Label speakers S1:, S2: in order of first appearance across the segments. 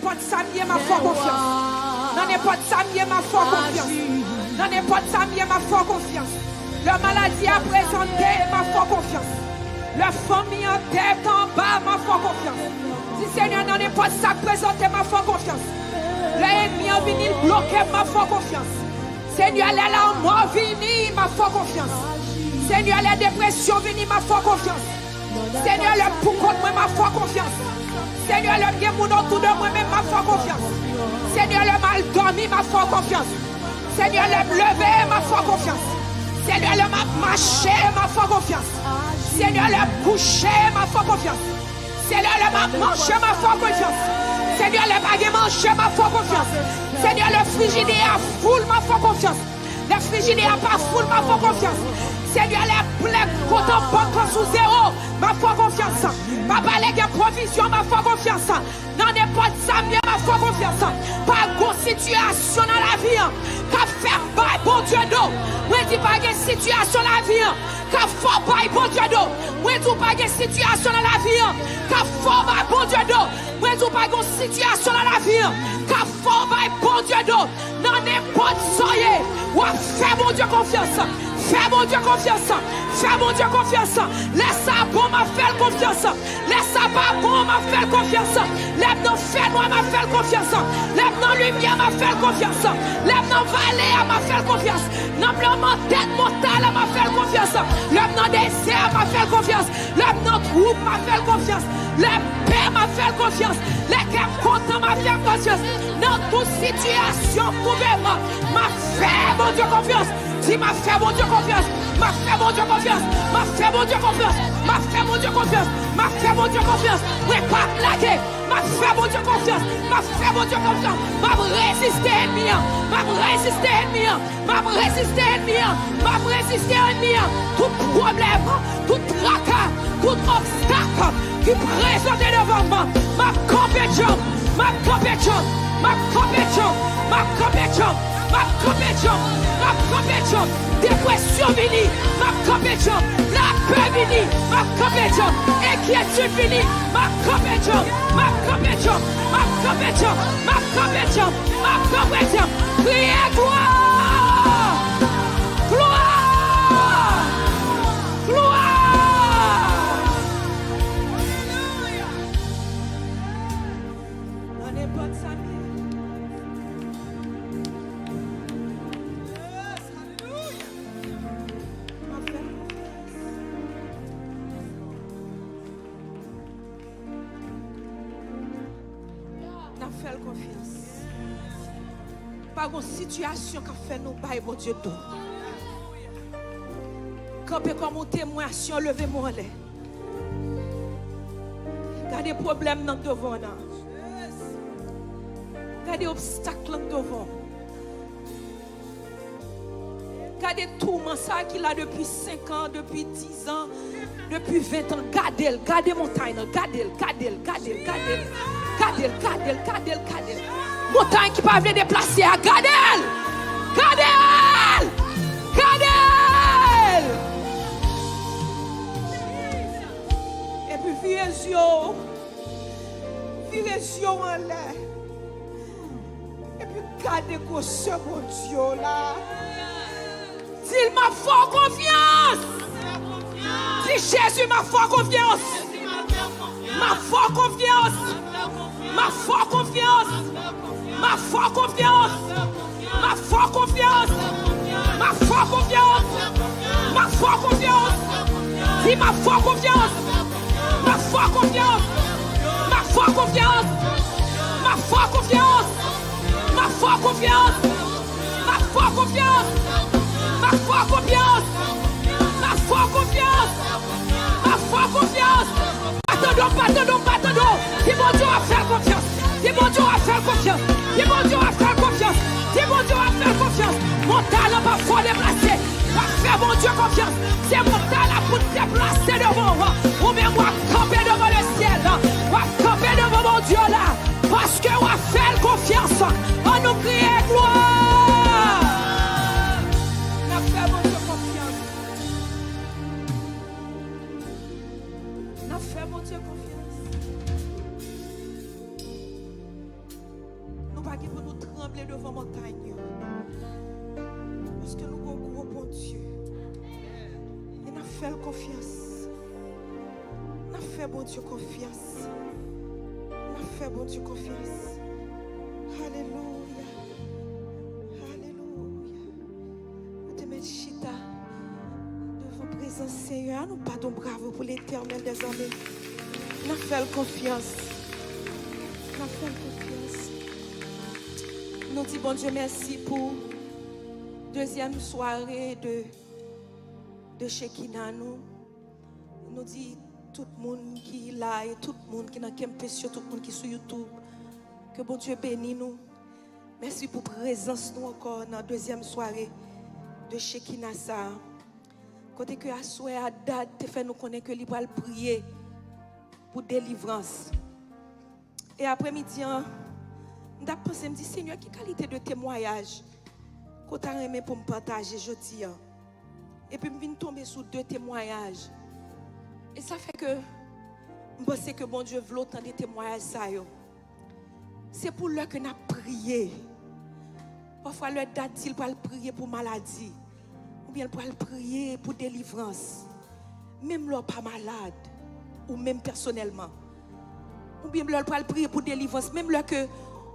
S1: n'importe ça, ma foi confiance. Dans n'importe ça, ma foi confiance. Dans n'importe ça, ma foi confiance. La maladie à présenter, ma foi confiance. La famille en tête en bas, ma foi confiance. Si Seigneur, dans n'importe ça, présenter ma foi confiance. L'ennemi en venu bloquer ma foi confiance. Seigneur, la mort vini, ma foi confiance. Seigneur, la dépression vini, ma foi confiance. Seigneur, le pour contre moi, ma foi confiance. Seigneur, le bien mon autour de moi-même, ma foi confiance. Seigneur, le mal dormi, ma foi confiance. Seigneur, le lever, ma foi confiance. Seigneur, le marcher, ma foi confiance. Seigneur, le coucher, ma foi confiance. Seigneur, le manger, ma foi confiance. Seigneur, le baguette manger, ma foi confiance. Seigneur, le frigidaire foule, ma foi confiance. Le frigidaire pas foule, ma foi confiance. Seigneur, les plaies compte en banque sous zéro, ma foi confiance. Papa, les provisions, ma foi confiance. Dans n'importe ça, ma foi confiance. Pas de situation dans la vie, qu'a fait bail, bon Dieu d'eau. Moi, dis pas de situation dans la vie, qu'a fait bail, bon Dieu d'eau. Moi, dis pas de situation dans la vie, qu'a fait bail, bon Dieu d'eau. Moi, dis pas de situation dans la vie, qu'a fait bail, bon Dieu d'eau. Dans n'importe soyez, ou fais mon Dieu confiance. Fais mon Dieu confiance. Fais mon Dieu confiance. Laisse ça bon, m'a fait confiance. Laisse ça pas bon, m'a fait confiance. Lève nos fait moi, m'a fait confiance. Lève nos lumière, m'a fait confiance. Lève nos vallées, m'a fait confiance. Lève nos tête mortale, m'a fait confiance. Lève nos déserts, m'a fait confiance. Lève nos troupes, m'a fait confiance. Lève paix, m'a fait confiance. Les cœurs contents, m'a fait confiance. Dans toute situation, pouvez-moi, m'a fait mon Dieu confiance. Si m'a fait mon Dieu confiance, m'a fait mon Dieu confiance, m'a fait mon Dieu confiance, m'a fait mon Dieu confiance, m'a fait mon Dieu confiance, oui, pas blaguer, m'a fait mon Dieu confiance, m'a fait mon Dieu confiance, m'a résisté ennemi, m'a résisté ennemi, m'a résisté ennemi, m'a résisté ennemi, tout problème, tout tracas, tout obstacle qui présentait devant moi, ma compétition, ma compétition, ma compétition, ma compétition. Ma compétition, dépression vini, ma compétition, la peur vini, ma compétition, inquiétude vini, ma compétition, ma compétition, ma compétition, ma compétition, ma compétition, priez gloire, gloire, gloire. On n'est pas de sa vie. Pas une situation qui fait nous bailler, bon Dieu, tout. Campez comme un témoin, si on levez moi en l'air. Gardez des problèmes dans devant. Gardez des obstacles dans devant. Gardez tout ça qu'il a depuis 5 ans, depuis 10 ans, depuis 20 ans. Gardez-le, gardez montagne, gardez-le, gardez-le, gardez-le, gardez-le. Gardez-le. Montagne qui ne peut pas déplacer, gardez-le. Gardez-le. Gardez-le. Et puis, virez les yeux en l'air. Et puis, gardez ce bon Dieu là. S'il m'a fait confiance. Si Jésus m'a fait confiance. Ma foi confiance. Ma foi confiance. Ma foi confiance. Ma foi confiance. Ma foi confiance. Ma foi confiance. Si ma foi confiance. Ma foi confiance. Ma foi confiance. Ma foi confiance. Ma foi confiance. Ma foi confiance. Ma foi confiance. Ma foi confiance. Ma foi confiance. Attendons. Si mon Dieu va faire confiance. Si mon Dieu va faire confiance. Si mon Dieu va faire confiance. Si mon Dieu va faire confiance. Mon talent va faut déplacer. Va faire mon Dieu confiance. C'est mon talent pour déplacer devant moi. Ou bien moi camper devant le ciel. Moi camper devant mon Dieu là. Parce que on va faire confiance. On nous crie gloire. On a fait mon Dieu confiance. On a fait mon Dieu confiance. pas pour nous trembler devant montagne. Parce que nous avons un gros bon Dieu. Et nous faisons confiance. Nous faisons bon Dieu confiance. Nous faisons bon Dieu confiance. Alléluia. Alléluia. Nous te mettons chita devant présence Seigneur. Nous pardon bravo pour l'Éternel des armées. Nous faisons confiance. Nous faisons confiance. Nous disons bon Dieu merci pour deuxième soirée de Shekinah. Nous disons tout le monde qui est là et tout le monde qui est dans le campus, tout le monde qui est sur YouTube. Que bon Dieu bénisse nous. Merci pour la présence nous encore dans la deuxième soirée de Shekinah. Côté que à souhait à date, te fait nous connaître que lui va prier pour délivrance. Et après-midi, je pensé, me dit Seigneur, quelle qualité de témoignage que tu as aimé pour me partager jeudi. Et puis je viens tomber sur 2 témoignages. Et ça fait que je pense que bon Dieu veut autant de témoignages. C'est pour l'heure que nous avons prié. Parfois, l'heure date, il peut prier pour maladie. Ou bien il peut prier pour délivrance. Même l'heure pas malade. Ou même personnellement. Ou bien il peut prier pour délivrance. Même l'heure que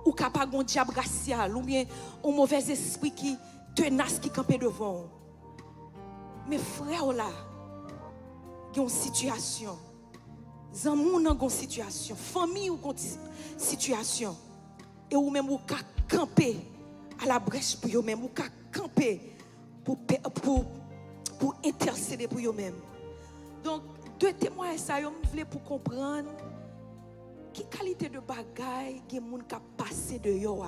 S1: ou capable un diable racial. Ou bien un mauvais esprit qui tenace qui campe devant. Mais frère là, il y a une situation. Zamou ont une situation. Famille ou une situation. Et ou même ou ka camper à la brèche pour eux-mêmes. Ou ka camper pour intercéder pour eux-mêmes. Donc, 2 témoignages, ça, je voulais pour comprendre quelle qualité de bagaille que les gens ont passé de yo.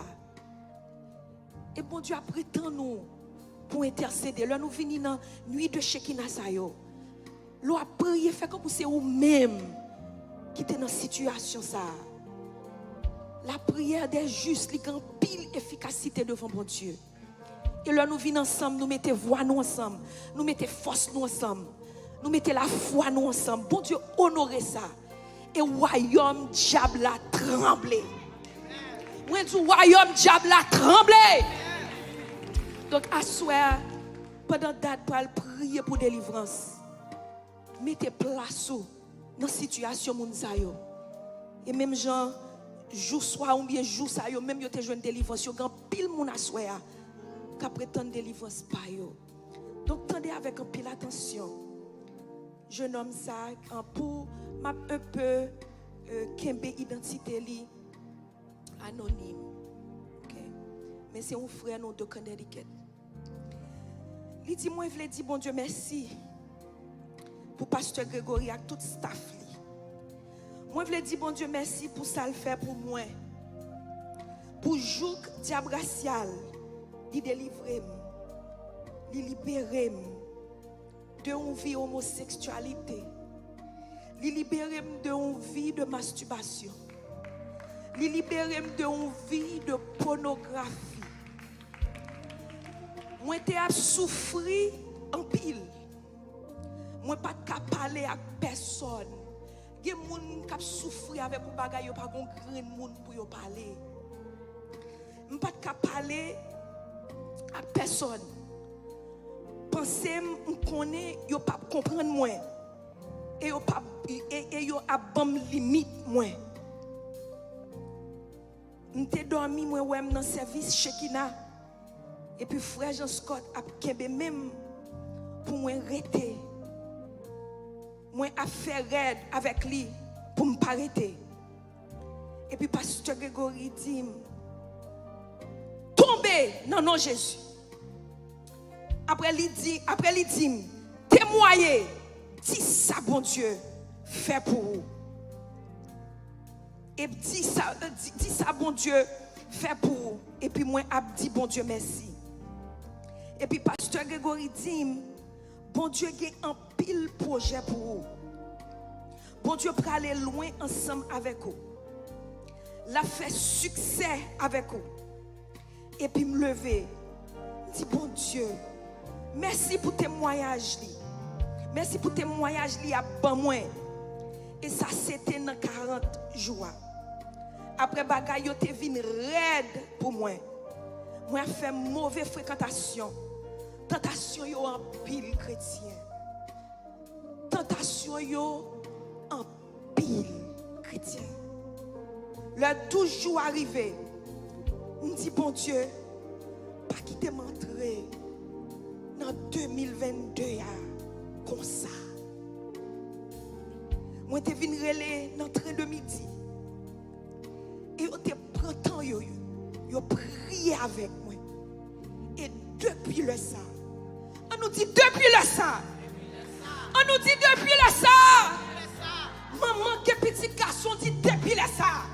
S1: Et bon Dieu a prétendu nous pour intercéder. Là, nous venons dans la nuit de Shekinah. Nous avons prié, fait comme c'est vous-même qui êtes dans la situation. La prière des justes, il y a une pile efficacité devant mon Dieu. Et là, nous venons ensemble, nous mettons voix nous ensemble, nous mettons force nous ensemble, nous mettons la foi nous ensemble. Bon Dieu, honorer ça. Et royaume diable a tremblé. Moi, je dis royaume diable a tremblé. Donc, à soir, pendant date pour prier pour délivrance, mettez place dans la situation mounsayo. Et même gens, jour soir ou bien jour ça yo, même yo te joine délivrance, yo grand pile moun à soir qui prétend délivrance pa yo. Donc, tendez avec un pile attention. Je nomme ça pour un peu kembe identité li anonyme. Okay. Mais c'est un frère nous de Connecticut. Il dit moi je voulais dire bon Dieu merci pour pasteur Grégory et tout staff li. Moi je voulais dire bon Dieu merci pour ça le fait pour moi. Pour jouk diable racial, il délivrer, il libérer de une vie homosexualité. Il libérer de une vie de masturbation. Il libérer de une vie de pornographie. Moi j'ai souffert en pile. Moi pas capable parler avec personne. Il y a des gens qui souffrent avec des bagages, ils n'ont pas de grand monde pour parler. Je ne suis pas capable parler à personne. Pensez que je ne pas comprendre moi. Et je pas de limite moi. Je suis dormi moi dans le service Shekinah. Et puis frère Jean Scott a kembe même pour moi arrêter. Moi a fait raid avec lui pour me pas arrêter. Et puis pasteur Grégory dit tomber dans nom Jésus. Après il dit témoigner, dis ça bon Dieu fait pour vous. Et dis ça bon Dieu fait pour vous. Et puis moi a dit bon Dieu merci. Et puis pasteur Grégory dit bon Dieu a un pile projet pour vous. Bon Dieu peut aller loin ensemble avec vous. La fait succès avec vous. Et puis me lever. Dis bon Dieu, merci pour témoignage li. Merci pour témoignage li à ban moi. Et ça c'était dans 40 jours. Après bagaille yo te vin raide pour moi. Moi fait mauvaise fréquentation. Tentation yo en pile chrétien. Tentation yo en pile chrétien. Le 12 jours arrivé, on dit bon Dieu, pas quitter m'entrer dans 2022 comme ça. Moi te vinn relé dans train de midi. Et on te prend temps yo prier avec moi. Et depuis le ça, on nous dit depuis le ça. On nous dit depuis le ça. Maman que petit garçon dit depuis le ça.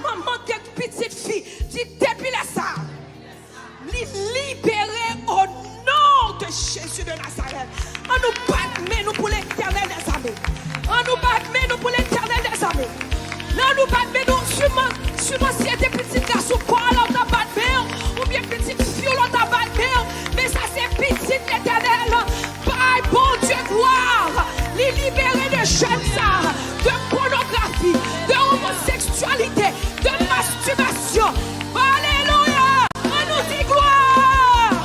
S1: Maman que petite fille dit depuis le ça. Libérer au nom de Jésus de Nazareth. On nous bat nous pour l'Éternel des armées. On nous bat nous pour l'Éternel des armées. Non, nous bat nous sur des petits garçons pour aller dans battre ou bien petite fille dans battre. Mais ça c'est petit l'Éternel. Par bon Dieu gloire. Les libérer de jeunes de pornographie, de homosexualité, de masturbation. Alléluia. On nous dit gloire.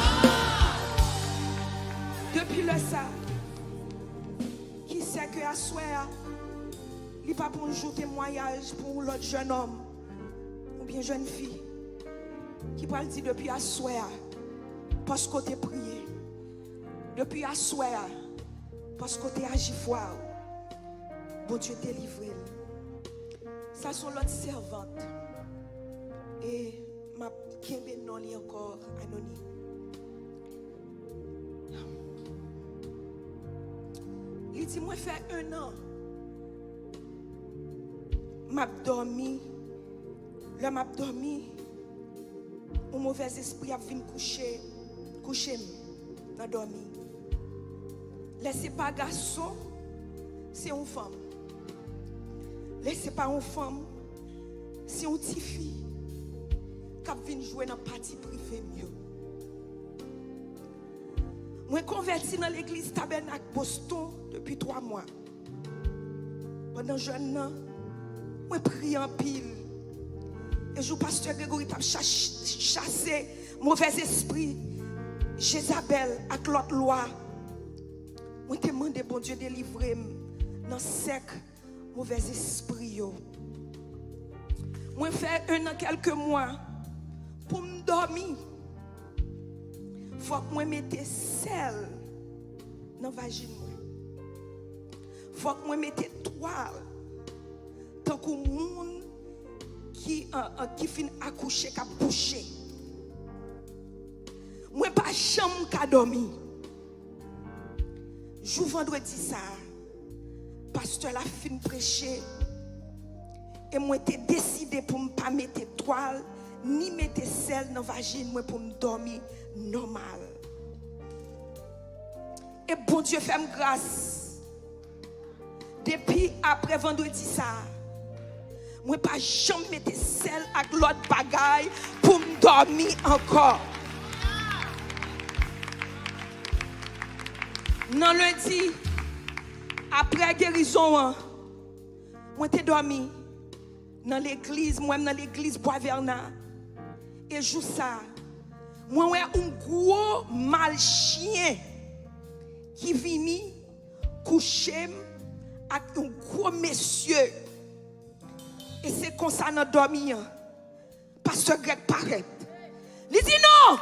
S1: Depuis le ça, qui sait que à soir, il n'y a pas pour un jour témoignage pour l'autre jeune homme ou bien jeune fille qui va le dire depuis à soir parce qu'on t'a prié. Depuis à soir parce qu'on t'a agi fort. Bon Dieu t'a livré. Ça sont l'autre servante. Et ma kembe non li encore anonyme. Il dit moi fait 1 an. M'a dormi. Le m'a dormi. Un mauvais esprit a venu coucher dans dormi. Laissez pas garçon, c'est une femme. Laissez pas une femme, c'est une petite fille qui vient jouer dans le parti privé mieux. Moi converti dans l'église Tabernacle Boston depuis 3 mois. Pendant jeune an, moi prie en pile. Et je pasteur Grégory t'a chassé mauvais esprit, Jézabel avec l'autre loi. Moi te demande bon Dieu délivrer dans sec mauvais esprit. Moi fait 1 an quelques mois pour me dormir. Faut que moi mette sel dans la vagine. Faut que moi mette toile tant que monde qui finit accoucher qui a bouché. Moi pas chambre qui dormi. Jour vendredi ça, pasteur la fin prêcher et moi t'ai décidé pour ne pas mettre toile ni mettre sel dans la vagine moi pour me dormir normal. Et bon Dieu fait grâce. Depuis après vendredi ça, moi pas jamais mettre sel avec l'autre bagaille pour me dormir encore. Non lundi, après guérison, moi t'ai dormi dans l'église, moi dans l'église Bois-Vernat. Et jour ça, moi j'ai un gros mal chien qui vient coucher avec un gros monsieur. Et c'est comme ça dans dormi. Pasteur Greg paraît. Il dit non,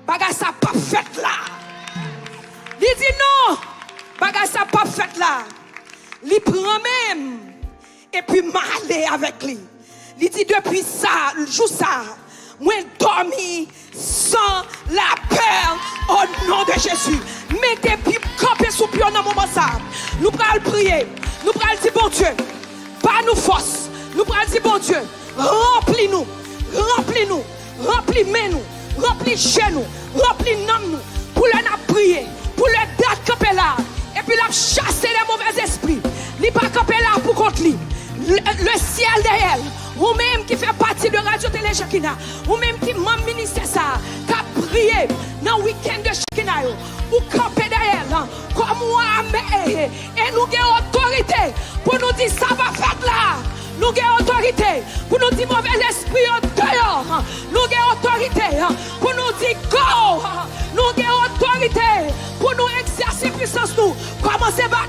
S1: bagage ça pas fait là. Il dit non, bagage ça pas fait là. Il prend même et puis m'aller avec lui. Il dit depuis ça, le jour ça, moi dormi sans la peur au nom de Jésus. Mettez puis camper sous pied dans moment ça. Nous prenons prier. Nous prenons dire bon Dieu, pas nous force. Nous prenons dire bon Dieu, remplis-nous, remplis-nous, remplis-nous, remplis-nous, remplis-nous pour le prier. Pour le date camper là et puis la chasser les mauvais esprits. Il pas camper là pour contre lui. Le ciel derrière, ou même qui fait partie de Radio Télé Chakina, ou même qui m'a ministre ça, qui a prié dans le week-end de Chakina, ou camper derrière, comme moi, et nous avons autorité pour nous dire ça va faire là. Nous avons autorité pour nous dire mauvais esprit dehors. Nous avons autorité pour nous dire go. Nous avons autorité pour nous exercer puissance. Nous commencez à battre.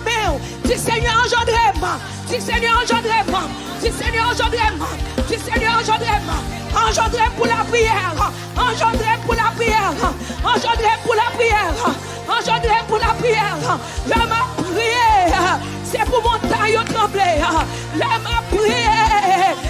S1: Dis Seigneur, engendrez-moi. Dis Seigneur, engendrez-moi. Dis Seigneur, engendrez-moi. Dis Seigneur, engendrez-moi. Engendrez pour la prière. Engendrez pour la prière. Engendrez pour la prière. Engendrez pour la prière. Je m'a prié. C'est pour mon taille trembler. Je m'a prié.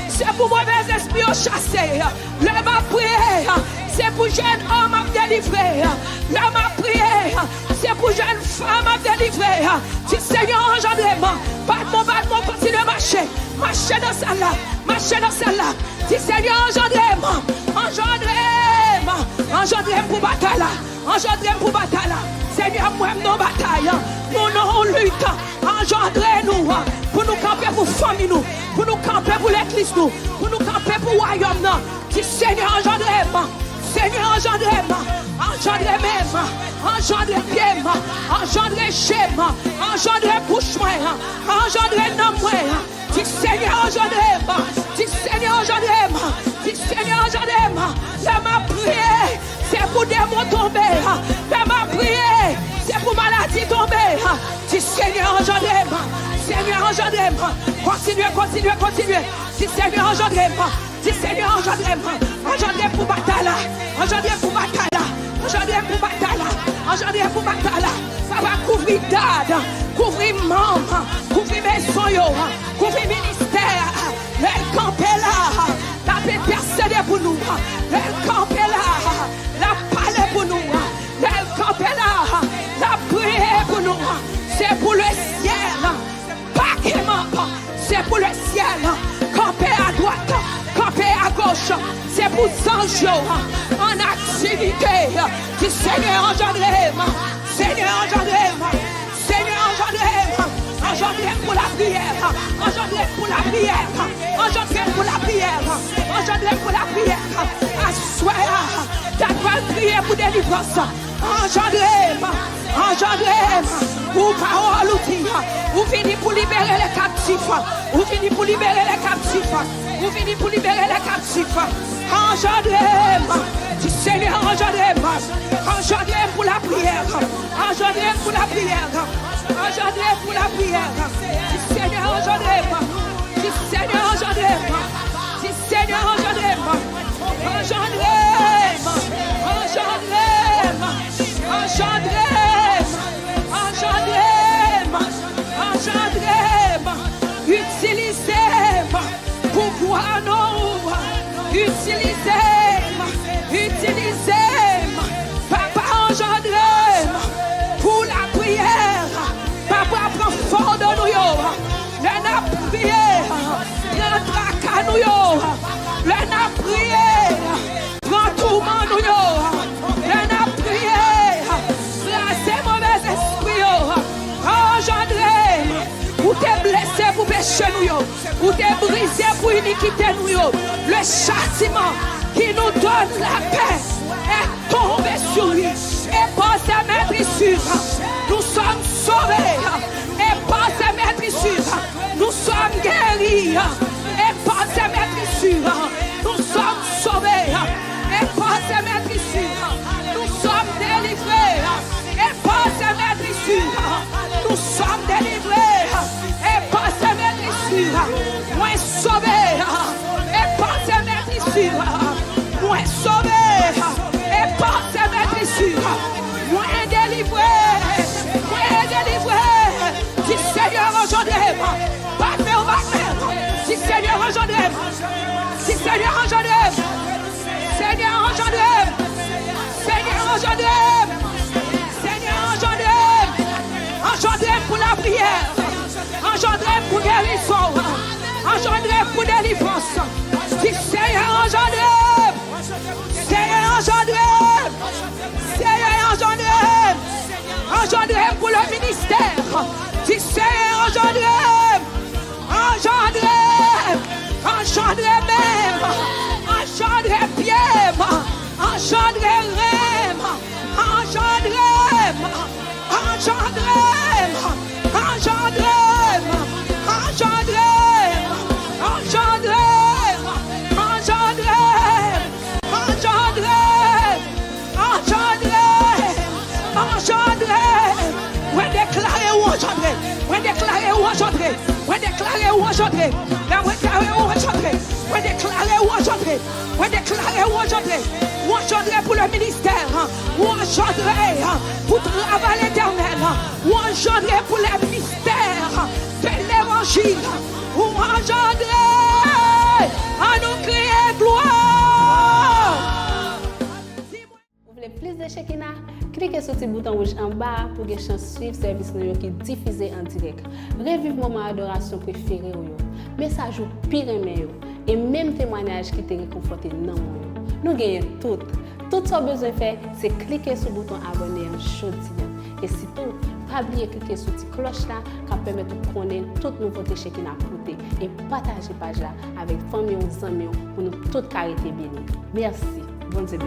S1: C'est pour mauvais esprit chasser. Je m'a prié. C'est pour jeune homme à délivrer. Je m'a prié. C'est pour jeune femme à délivrer. Dis Seigneur, engendrez-moi. Battement, continue à marcher. Marcher dans celle-là. Marcher dans celle-là. Dis Seigneur, engendrez-moi. Engendrez-moi. Engendrez-moi pour bataille. Engendrez-moi pour bataille. Seigneur, moi, nos batailles. Nous lutte. Engendrez-nous. Pour nous camper pour famille nous. Pour nous camper pour l'église nous. Pour nous camper pour le royaume nous. Dis Seigneur, engendrez-moi. Seigneur, engendrez-moi. Engendrez-moi. Engendrez-moi. Engendrez-moi. Engendrez-bouche-moi. Engendrez-nous-moi. Dis Seigneur, engendrez-moi. Dis Seigneur, engendrez-moi. Dis Seigneur, engendrez-moi. Je m'a prié. C'est pour démons tomber. Je m'a prié. C'est pour maladie tomber. Dis Seigneur, engendrez-moi. Seigneur, engendrez-moi. Continuez. Dis Seigneur, engendrez-moi. Dis Seigneur, engendrez-moi. Engendrez pour bataille. Engendrez pour bataille. Engendrez pour bataille. Engendrez pour bataille. Ça va couvrir dad. Couvrir membre. Couvrir maison. Couvrir ministère. Elle campe là. La paix intercédé pour nous. Elle campe là. La parler pour nous. Elle campe là. La prière pour nous. C'est pour le ciel. Pas qu'aimant. C'est pour le ciel. Camper à droite. Camper à gauche. C'est pour Sanjo. En activité. Dis Seigneur, engendrez-moi. Seigneur, engendrez-moi. Seigneur, engendrez-moi. Engendrez pour la prière. Engendrez pour la prière. Engendrez pour la prière. Engendrez pour la prière. Assoir. Tu dois prier pour délivrance. Engendrez-moi. Engendrez-moi. Pour parole outil. Vous venez pour libérer les captifs. Vous venez pour libérer les captifs. Vous venez pour libérer les captifs. Engendrez-moi. Dis Seigneur, engendrez-moi. Engendrez pour la prière. Engendrez pour la prière. Engendrez pour la prière. Dis Seigneur, engendrez-moi. Dis Seigneur, engendrez-moi. Dis Seigneur, engendrez-moi. Engendrez-moi. Engendrez-moi. Engendrez-moi. Engendrez-moi. Engendrez-moi. Utilisez-moi pour voir nous. Utilisez-moi. Utilisez-moi. Papa, engendrez-moi pour la prière. Papa, prends fort de nous. La prière. Rentre à nous. La prière. Prends tout le monde. La prière. Brassez mauvais esprit. Engendrez-moi. Ou t'es blessé pour pécher nous. Ou t'es brisé pour iniquité nous. Le châtiment qui nous donne la paix est tombé sur lui. Et par sa maîtrise, nous sommes sauvés. Et par sa maîtrise, nous sommes guéris. Et par sa maîtrise, nous sommes sauvés. Et par sa maîtrise, nous sommes délivrés. Et par sa maîtrise, nous sommes délivrés. Et par sa maîtrise, moi sauvé. Et par sa maîtrise, moi sauvé. Et par sa maîtrise, moi délivré. Moi délivré. Dis Seigneur, engendrez-moi. Battre-moi. Dis Seigneur, engendrez-moi. Dis Seigneur, engendrez-moi. Seigneur, engendrez-moi. Seigneur, engendrez-moi. Seigneur, engendrez-moi. Engendrez-moi pour la prière. Engendrez-moi pour guérison. Engendrez-moi pour délivrance. Dis Seigneur, engendrez-moi. Seigneur, engendrez-moi. Seigneur, engendrez-moi. Engendrez-moi pour le ministère. Dis Seigneur, engendrez-moi. Engendrez-moi. Engendrez-moi. Engendrez-moi. Engendrez-moi. Engendrez-moi. Engendrez-moi. Engendrez-moi. Engendrez-moi. On déclare ou enchanté. On déclare ou enchanté. On déclare ou enchanté. On déclare ou enchanté. On déclare ou enchanté. Ou enchanté pour le ministère. Ou enchanté pour travail l'éternel. Ou enchanté pour le ministère de l'évangile. Ou enchanté à nous crier gloire.
S2: Vous voulez plus de Shekinah? Cliquez sur le bouton rouge en bas pour que chance suivre service qui est diffusé en direct. Revive moment d'adoration préféré message ou pire aimé et même témoignage qui te réconforté dans moi. Nous gagnons tout. Tout ce que vous besoin de faire, c'est cliquer sur le bouton abonner en chaud. Et surtout, pas oublier de cliquer sur la cloche là qui permet de connaître toute nouveauté Shekinah portée et partager page là avec famille ou amis pour nous toutes carité bénie. Merci. Bonne bénie.